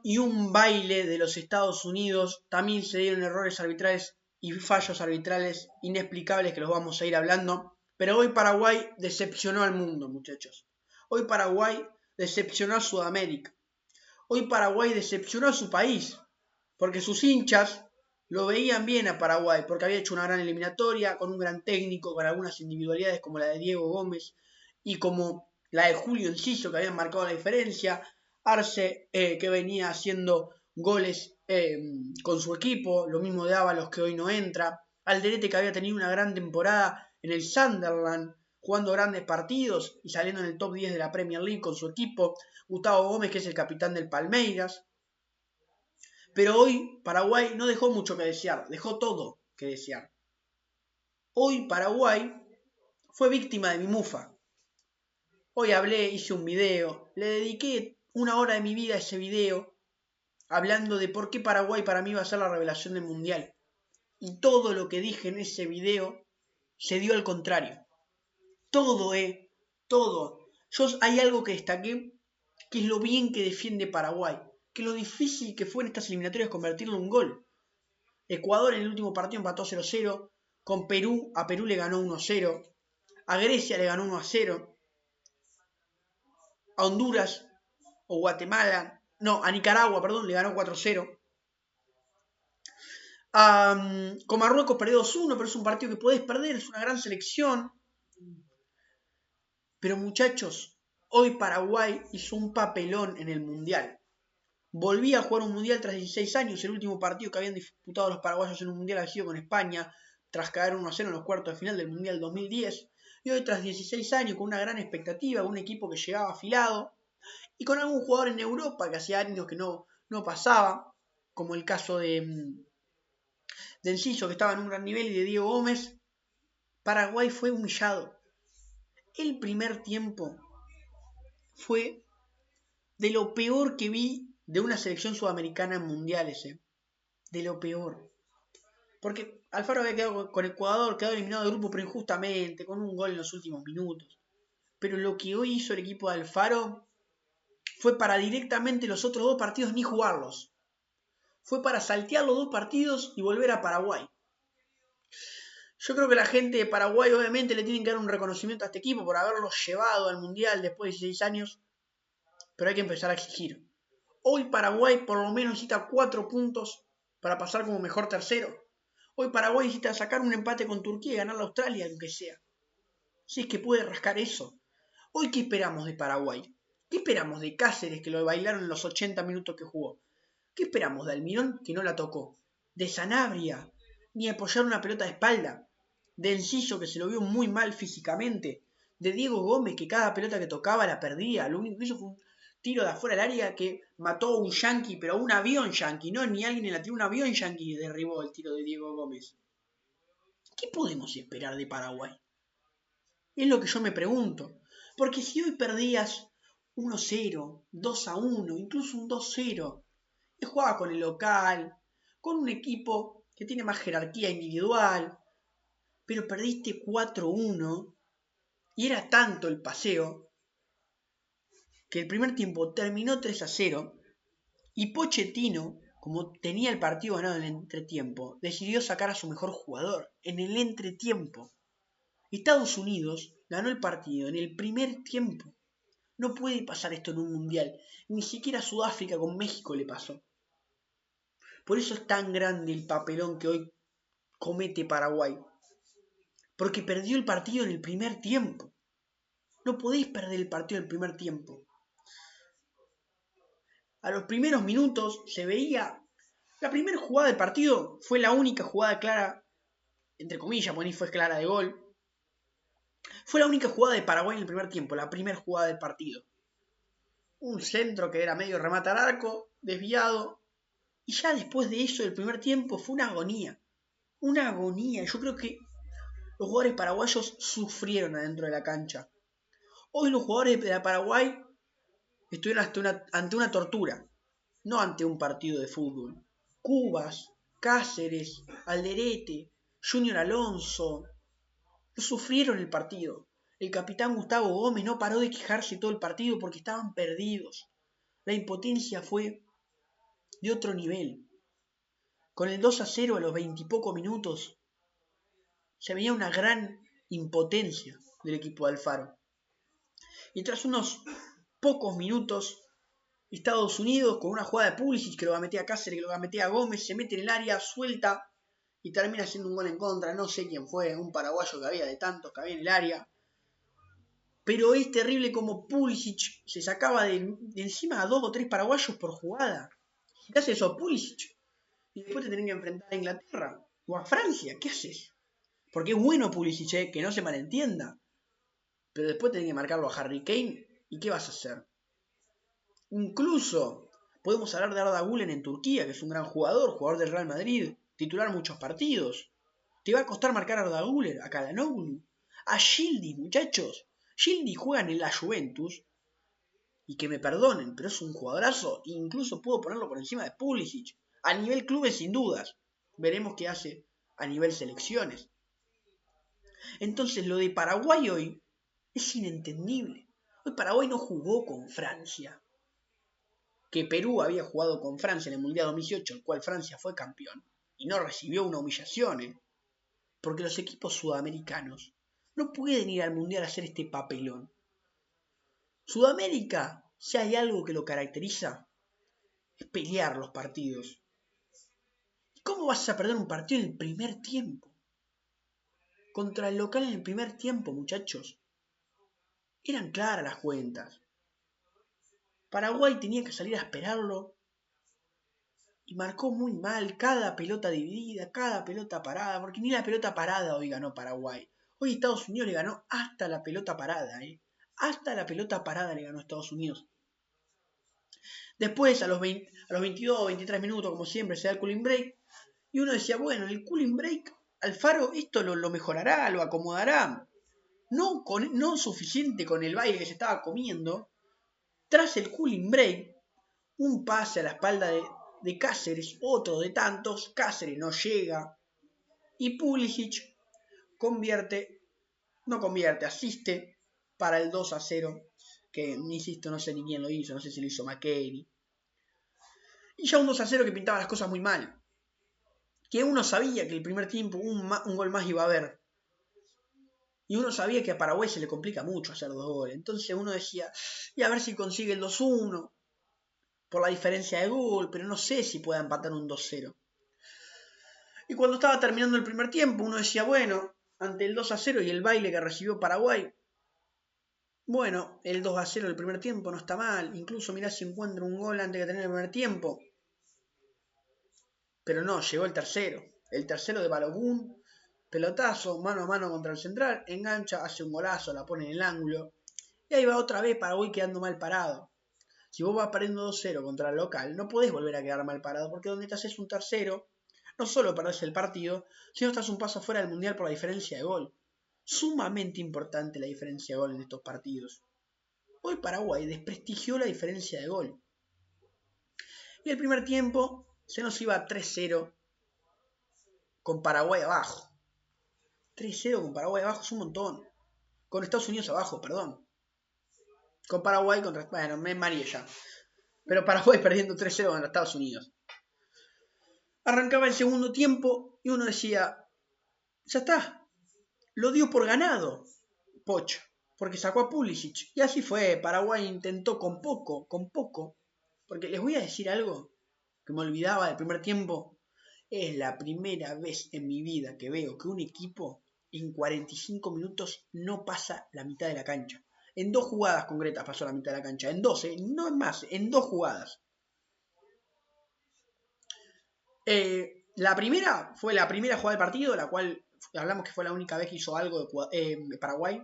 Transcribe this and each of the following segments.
y un baile de los Estados Unidos. También se dieron errores arbitrales y fallos arbitrales inexplicables que los vamos a ir hablando. Pero hoy Paraguay decepcionó al mundo, muchachos. Hoy Paraguay decepcionó a Sudamérica. Hoy Paraguay decepcionó a su país, porque sus hinchas lo veían bien a Paraguay, porque había hecho una gran eliminatoria, con un gran técnico, con algunas individualidades como la de Diego Gómez y como la de Julio Enciso, que habían marcado la diferencia. Arce, que venía haciendo goles con su equipo, lo mismo de Ábalos, que hoy no entra. Alderete, que había tenido una gran temporada en el Sunderland, jugando grandes partidos y saliendo en el top 10 de la Premier League con su equipo. Gustavo Gómez, que es el capitán del Palmeiras. Pero hoy Paraguay no dejó mucho que desear, dejó todo que desear. Hoy Paraguay fue víctima de mi mufa. Hoy hablé, hice un video, le dediqué 1 hora de mi vida a ese video, hablando de por qué Paraguay para mí va a ser la revelación del Mundial. Y todo lo que dije en ese video se dio al contrario. Todo, todo. Hay algo que destaqué, que es lo bien que defiende Paraguay, que lo difícil que fue en estas eliminatorias convertirlo en un gol. Ecuador en el último partido empató 0-0, con Perú, a Perú le ganó 1-0, a Grecia le ganó 1-0, a Honduras o Guatemala, no, a Nicaragua, perdón, le ganó 4-0. Con Marruecos perdió 2-1, pero es un partido que podés perder, es una gran selección. Pero muchachos, hoy Paraguay hizo un papelón en el Mundial. Volvía a jugar un Mundial tras 16 años, el último partido que habían disputado los paraguayos en un Mundial había sido con España, tras caer 1-0 en los cuartos de final del Mundial 2010. Y hoy tras 16 años, con una gran expectativa, un equipo que llegaba afilado, y con algún jugador en Europa que hacía años que no pasaba, como el caso de Enciso, que estaba en un gran nivel, y de Diego Gómez, Paraguay fue humillado. El primer tiempo fue de lo peor que vi de una selección sudamericana en mundiales, de lo peor. Porque Alfaro había quedado con Ecuador, quedado eliminado del grupo, pero injustamente, con un gol en los últimos minutos. Pero lo que hoy hizo el equipo de Alfaro fue para directamente los otros 2 partidos ni jugarlos. Fue para saltear los 2 partidos y volver a Paraguay. Yo creo que la gente de Paraguay obviamente le tienen que dar un reconocimiento a este equipo por haberlo llevado al Mundial después de 16 años, pero hay que empezar a exigir. Hoy Paraguay por lo menos necesita 4 puntos para pasar como mejor tercero. Hoy Paraguay necesita sacar un empate con Turquía y ganar a Australia, aunque sea. Si es que puede rascar eso. Hoy, ¿qué esperamos de Paraguay? ¿Qué esperamos de Cáceres, que lo bailaron en los 80 minutos que jugó? ¿Qué esperamos de Almirón, que no la tocó? De Sanabria, ni apoyar una pelota de espalda. De Enciso, que se lo vio muy mal físicamente. De Diego Gómez, que cada pelota que tocaba la perdía. Lo único que hizo fue un tiro de afuera del área que mató a un yanqui, pero a un avión yanqui, no ni alguien en la tribuna, un avión yanqui derribó el tiro de Diego Gómez. ¿Qué podemos esperar de Paraguay? Es lo que yo me pregunto. Porque si hoy perdías 1-0, 2-1, incluso un 2-0, y jugabas con el local, con un equipo que tiene más jerarquía individual, pero perdiste 4-1, y era tanto el paseo, que el primer tiempo terminó 3-0, y Pochettino, como tenía el partido ganado en el entretiempo, decidió sacar a su mejor jugador en el entretiempo. Estados Unidos ganó el partido en el primer tiempo. No puede pasar esto en un mundial. Ni siquiera Sudáfrica con México le pasó. Por eso es tan grande el papelón que hoy comete Paraguay. Porque perdió el partido en el primer tiempo. No podéis perder el partido en el primer tiempo. A los primeros minutos se veía... La primera jugada del partido fue la única jugada clara, entre comillas, porque ni fue clara de gol. Fue la única jugada de Paraguay en el primer tiempo, la primera jugada del partido. Un centro que era medio remate al arco, desviado. Y ya después de eso, el primer tiempo fue una agonía. Una agonía. Yo creo que los jugadores paraguayos sufrieron adentro de la cancha. Hoy los jugadores de Paraguay estuvieron ante una tortura, no ante un partido de fútbol. Cubas, Cáceres, Alderete, Junior Alonso, sufrieron el partido. El capitán Gustavo Gómez no paró de quejarse todo el partido porque estaban perdidos. La impotencia fue de otro nivel. Con el 2-0 a los 20 y pocos minutos, se veía una gran impotencia del equipo de Alfaro. Y tras unos pocos minutos, Estados Unidos, con una jugada de Pulisic que lo va a meter a Cáceres, que lo va a meter a Gómez, se mete en el área, suelta y termina haciendo un gol en contra. No sé quién fue, un paraguayo que había de tantos que había en el área. Pero es terrible como Pulisic se sacaba de encima a 2 o 3 paraguayos por jugada. ¿Qué haces eso, Pulisic? Y después te tenés que enfrentar a Inglaterra o a Francia. ¿Qué haces? Porque es bueno Pulisic, que no se malentienda. Pero después tenés que marcarlo a Harry Kane. ¿Y qué vas a hacer? Incluso podemos hablar de Arda Güler en Turquía, que es un gran jugador del Real Madrid, titular muchos partidos. Te va a costar marcar a Arda Güler, a Calhanoglu, a Yildiz, muchachos. Yildiz juega en la Juventus, y que me perdonen, pero es un jugadorazo, e incluso puedo ponerlo por encima de Pulisic. A nivel clubes, sin dudas. Veremos qué hace a nivel selecciones. Entonces, lo de Paraguay hoy es inentendible. Hoy Paraguay no jugó con Francia. Que Perú había jugado con Francia en el Mundial 2018, el cual Francia fue campeón, y no recibió una humillación, porque los equipos sudamericanos no pueden ir al Mundial a hacer este papelón. Sudamérica, si hay algo que lo caracteriza, es pelear los partidos. ¿Cómo vas a perder un partido en el primer tiempo? Contra el local en el primer tiempo, muchachos. Eran claras las cuentas. Paraguay tenía que salir a esperarlo y marcó muy mal cada pelota dividida, cada pelota parada, porque ni la pelota parada hoy ganó Paraguay. Hoy Estados Unidos le ganó hasta la pelota parada, Hasta la pelota parada le ganó Estados Unidos. Después, a los 22 o 23 minutos, como siempre, se da el cooling break. Y uno decía, bueno, el cooling break, Alfaro esto lo mejorará, lo acomodará. No suficiente con el baile que se estaba comiendo. Tras el cooling break, un pase a la espalda de Cáceres, otro de tantos. Cáceres no llega. Y Pulisic asiste para el 2-0. Que, insisto, no sé ni quién lo hizo, no sé si lo hizo McKennie. Y ya un 2-0 que pintaba las cosas muy mal. Que uno sabía que el primer tiempo un gol más iba a haber. Y uno sabía que a Paraguay se le complica mucho hacer 2 goles. Entonces uno decía, y a ver si consigue el 2-1 por la diferencia de gol, pero no sé si pueda empatar un 2-0. Y cuando estaba terminando el primer tiempo, uno decía, bueno, ante el 2-0 y el baile que recibió Paraguay, bueno, el 2-0 del primer tiempo no está mal. Incluso mirá si encuentra un gol antes de tener el primer tiempo. Pero no, llegó el tercero. El tercero de Balogun, pelotazo, mano a mano contra el central, engancha, hace un golazo, la pone en el ángulo. Y ahí va otra vez Paraguay quedando mal parado. Si vos vas perdiendo 2-0 contra el local, no podés volver a quedar mal parado, porque donde te haces un tercero, no solo perdés el partido, sino estás un paso fuera del Mundial por la diferencia de gol. Sumamente importante la diferencia de gol en estos partidos. Hoy Paraguay desprestigió la diferencia de gol. Y el primer tiempo se nos iba 3-0 con Paraguay abajo. 3-0 con Paraguay abajo es un montón. Con Estados Unidos abajo, perdón. Con Paraguay contra... Bueno, me mareé ya. Pero Paraguay perdiendo 3-0 contra Estados Unidos. Arrancaba el segundo tiempo y uno decía, ya está, lo dio por ganado Poch, porque sacó a Pulisic. Y así fue, Paraguay intentó con poco. Porque les voy a decir algo que me olvidaba del primer tiempo. Es la primera vez en mi vida que veo que un equipo en 45 minutos no pasa la mitad de la cancha. En 2 jugadas concretas pasó la mitad de la cancha. En 2, no es más, en 2 jugadas. La primera fue la primera jugada del partido, la cual hablamos que fue la única vez que hizo algo de Paraguay.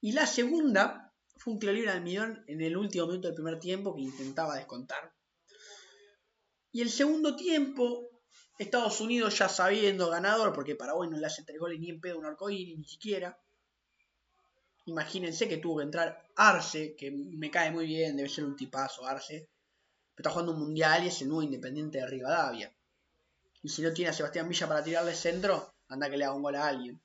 Y la segunda fue un tiro libre de Almidón en el último minuto del primer tiempo que intentaba descontar. Y el segundo tiempo, Estados Unidos ya sabiendo ganador, porque Paraguay no le hace 3 goles ni en pedo un arcoíris, ni siquiera. Imagínense que tuvo que entrar Arce, que me cae muy bien, debe ser un tipazo Arce. Pero está jugando un mundial y es el nuevo Independiente de Rivadavia. Y si no tiene a Sebastián Villa para tirarle centro, anda que le haga un gol a alguien.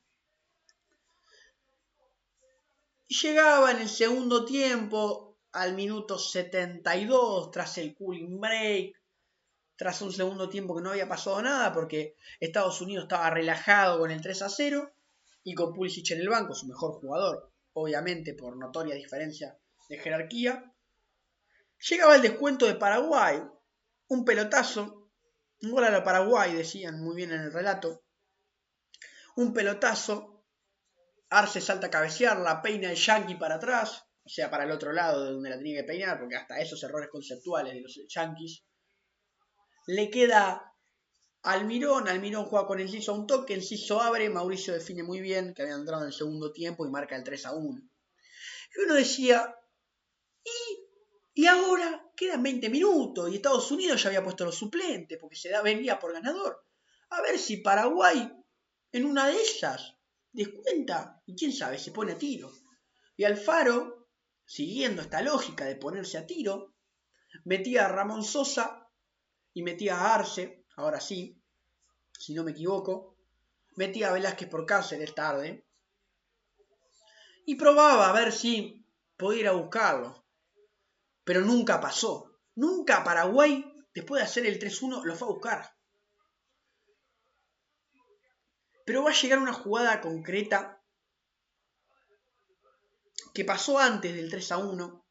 Y llegaba en el segundo tiempo, al minuto 72, tras el cooling break. tras un segundo tiempo que no había pasado nada porque Estados Unidos estaba relajado con el 3-0 y con Pulisic en el banco, su mejor jugador, obviamente por notoria diferencia de jerarquía. Llegaba el descuento de Paraguay, un pelotazo, un gol a la Paraguay, decían muy bien en el relato, un pelotazo, Arce salta a cabecear, la peina el Yankee para atrás, o sea, para el otro lado de donde la tenía que peinar, porque hasta esos errores conceptuales de los Yankees. Le queda Almirón juega con Enciso a un toque, Enciso abre, Mauricio define muy bien, que había entrado en el segundo tiempo y marca el 3-1. Y uno decía, y ahora quedan 20 minutos y Estados Unidos ya había puesto los suplentes porque venía por ganador. A ver si Paraguay en una de esas descuenta y quién sabe, se pone a tiro. Y Alfaro, siguiendo esta lógica de ponerse a tiro, metía a Ramón Sosa y metía a Arce, ahora sí, si no me equivoco, metía a Velázquez por Cáceres tarde y probaba a ver si podía ir a buscarlo. Pero nunca pasó. Nunca Paraguay, después de hacer el 3-1, lo fue a buscar. Pero va a llegar una jugada concreta que pasó antes del 3-1.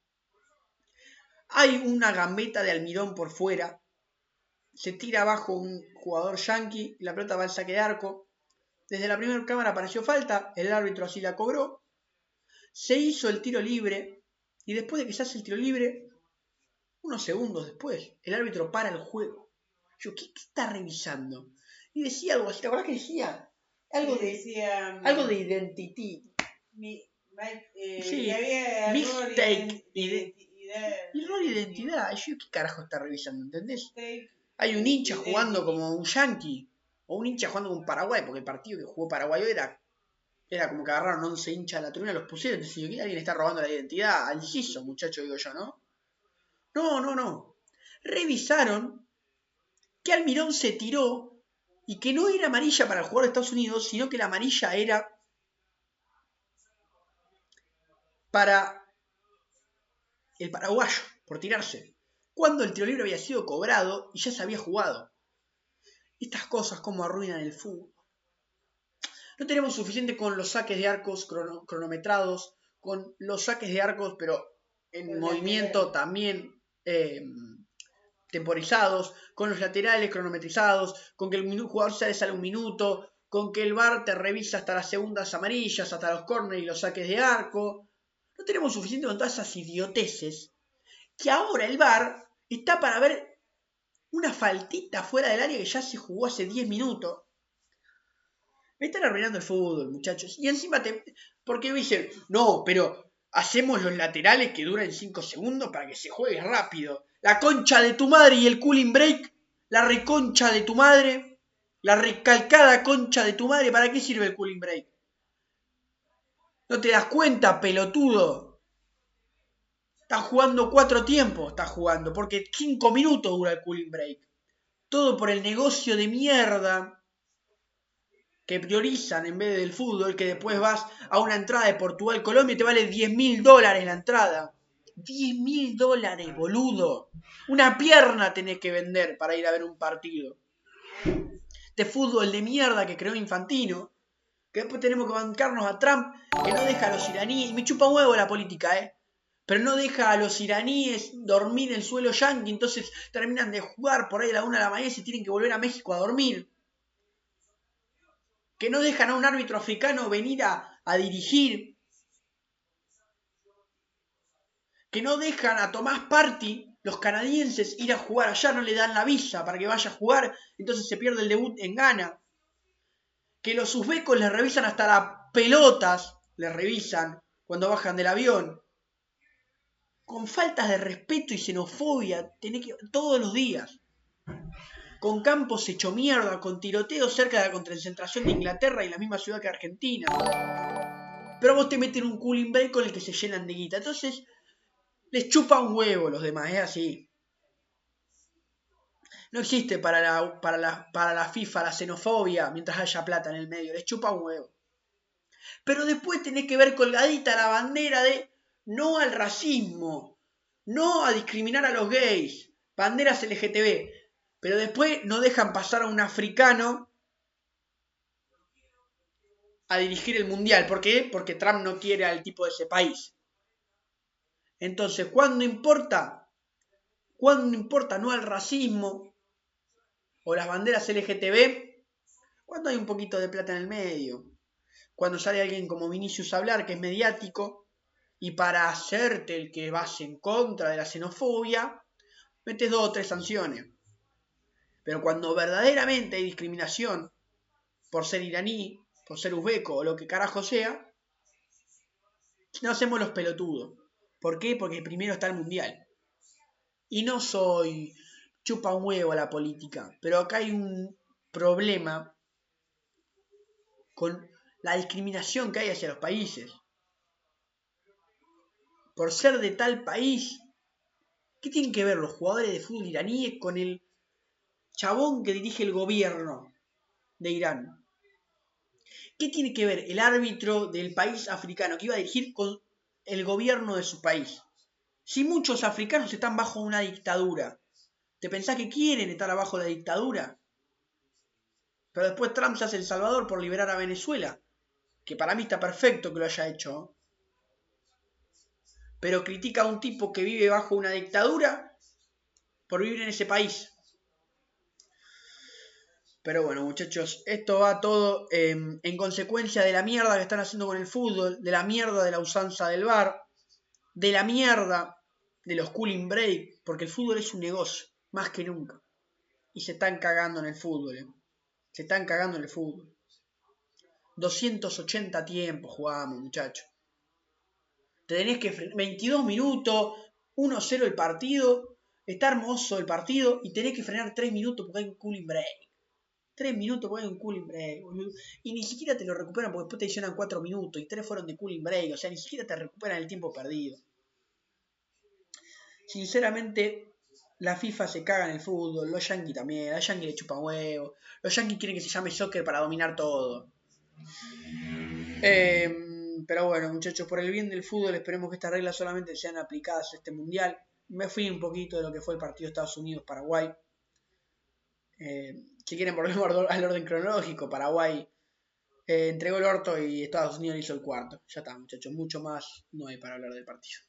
Hay una gambeta de Almirón por fuera. Se tira abajo un jugador yanqui. La pelota va al saque de arco. Desde la primera cámara apareció falta. El árbitro así la cobró. Se hizo el tiro libre. Y después de que se hace el tiro libre, unos segundos después, el árbitro para el juego. Yo, ¿qué está revisando? Y decía algo así. ¿Te acordás que decía? Algo de identity. Sí, mistake. Error de identidad. Yo, ¿qué carajo está revisando? ¿Entendés? Hay un hincha jugando como un yankee. O un hincha jugando como un Paraguay. Porque el partido que jugó Paraguay era como que agarraron 11 hinchas de la tribuna, los pusieron. Entonces, alguien está robando la identidad. Al CISO, muchacho, digo yo, ¿no? No. Revisaron que Almirón se tiró y que no era amarilla para el jugador de Estados Unidos, sino que la amarilla era para el paraguayo, por tirarse, cuando el tiro libre había sido cobrado y ya se había jugado. Estas cosas como arruinan el fútbol. No tenemos suficiente con los saques de arcos cronometrados, con los saques de arcos, pero en movimiento también temporizados, con los laterales cronometrizados, con que el jugador sale un minuto, con que el VAR te revisa hasta las segundas amarillas, hasta los córneres y los saques de arco. No tenemos suficiente con todas esas idioteces que ahora el VAR está para ver una faltita fuera del área que ya se jugó hace 10 minutos. Me están arruinando el fútbol, muchachos. Y encima porque dicen, no, pero hacemos los laterales que duran 5 segundos para que se juegue rápido. La concha de tu madre y el cooling break. La reconcha de tu madre. La recalcada concha de tu madre. ¿Para qué sirve el cooling break? ¿No te das cuenta, pelotudo? Estás jugando 4 tiempos. Estás jugando. Porque 5 minutos dura el cooling break. Todo por el negocio de mierda que priorizan en vez del fútbol, que después vas a una entrada de Portugal-Colombia y te vale $10.000 la entrada. $10.000, boludo. Una pierna tenés que vender para ir a ver un partido. Este fútbol de mierda que creó Infantino, que después tenemos que bancarnos a Trump, que no deja a los iraníes, y me chupa un huevo la política, pero no deja a los iraníes dormir en el suelo yanqui, entonces terminan de jugar por ahí a la 1 de la mañana y se tienen que volver a México a dormir. Que no dejan a un árbitro africano venir a dirigir, que no dejan a Tomás Partey, los canadienses, ir a jugar allá, no le dan la visa para que vaya a jugar, entonces se pierde el debut en Ghana, que los uzbecos les revisan hasta las pelotas, les revisan cuando bajan del avión, con faltas de respeto y xenofobia, todos los días. Con campos hecho mierda, con tiroteos cerca de la concentración de Inglaterra y la misma ciudad que Argentina. Pero vos te meten un cooling break con el que se llenan de guita. Entonces, les chupa un huevo los demás, es así. No existe para la FIFA la xenofobia mientras haya plata en el medio, les chupa un huevo. Pero después tenés que ver colgadita la bandera de no al racismo, no a discriminar a los gays, banderas LGTB. Pero después no dejan pasar a un africano a dirigir el mundial. ¿Por qué? Porque Trump no quiere al tipo de ese país. Entonces, ¿cuándo importa? ¿Cuándo importa no al racismo o las banderas LGTB? Cuando hay un poquito de plata en el medio. Cuando sale alguien como Vinicius a hablar, que es mediático, y para hacerte el que vas en contra de la xenofobia, metes 2 o 3 sanciones. Pero cuando verdaderamente hay discriminación por ser iraní, por ser uzbeco o lo que carajo sea, no hacemos los pelotudos. ¿Por qué? Porque primero está el mundial. Y no soy chupa un huevo a la política, pero acá hay un problema con la discriminación que hay hacia los países. Por ser de tal país, ¿qué tienen que ver los jugadores de fútbol iraníes con el chabón que dirige el gobierno de Irán? ¿Qué tiene que ver el árbitro del país africano que iba a dirigir con el gobierno de su país? Si muchos africanos están bajo una dictadura, ¿te pensás que quieren estar abajo de la dictadura? Pero después Trump se hace el salvador por liberar a Venezuela, que para mí está perfecto que lo haya hecho, pero critica a un tipo que vive bajo una dictadura por vivir en ese país. Pero bueno, muchachos, esto va todo en consecuencia de la mierda que están haciendo con el fútbol, de la mierda de la usanza del VAR, de la mierda de los cooling break, porque el fútbol es un negocio, más que nunca. Y se están cagando en el fútbol, Se están cagando en el fútbol. 280 tiempos jugamos, muchachos. Tenés que 22 minutos, 1-0 el partido, está hermoso el partido y tenés que frenar 3 minutos porque hay un cooling break. 3 minutos porque hay un cooling break, boludo. Y ni siquiera te lo recuperan porque después te adicionan 4 minutos y 3 fueron de cooling break. O sea, ni siquiera te recuperan el tiempo perdido. Sinceramente, la FIFA se caga en el fútbol, los yankees también, a los yankees le chupan huevo. Los yankees quieren que se llame soccer para dominar todo. Pero bueno, muchachos, por el bien del fútbol, esperemos que estas reglas solamente sean aplicadas a este mundial. Me fui un poquito de lo que fue el partido Estados Unidos-Paraguay. Si quieren volvemos al orden cronológico, Paraguay entregó el orto y Estados Unidos hizo el cuarto. Ya está, muchachos, mucho más no hay para hablar del partido.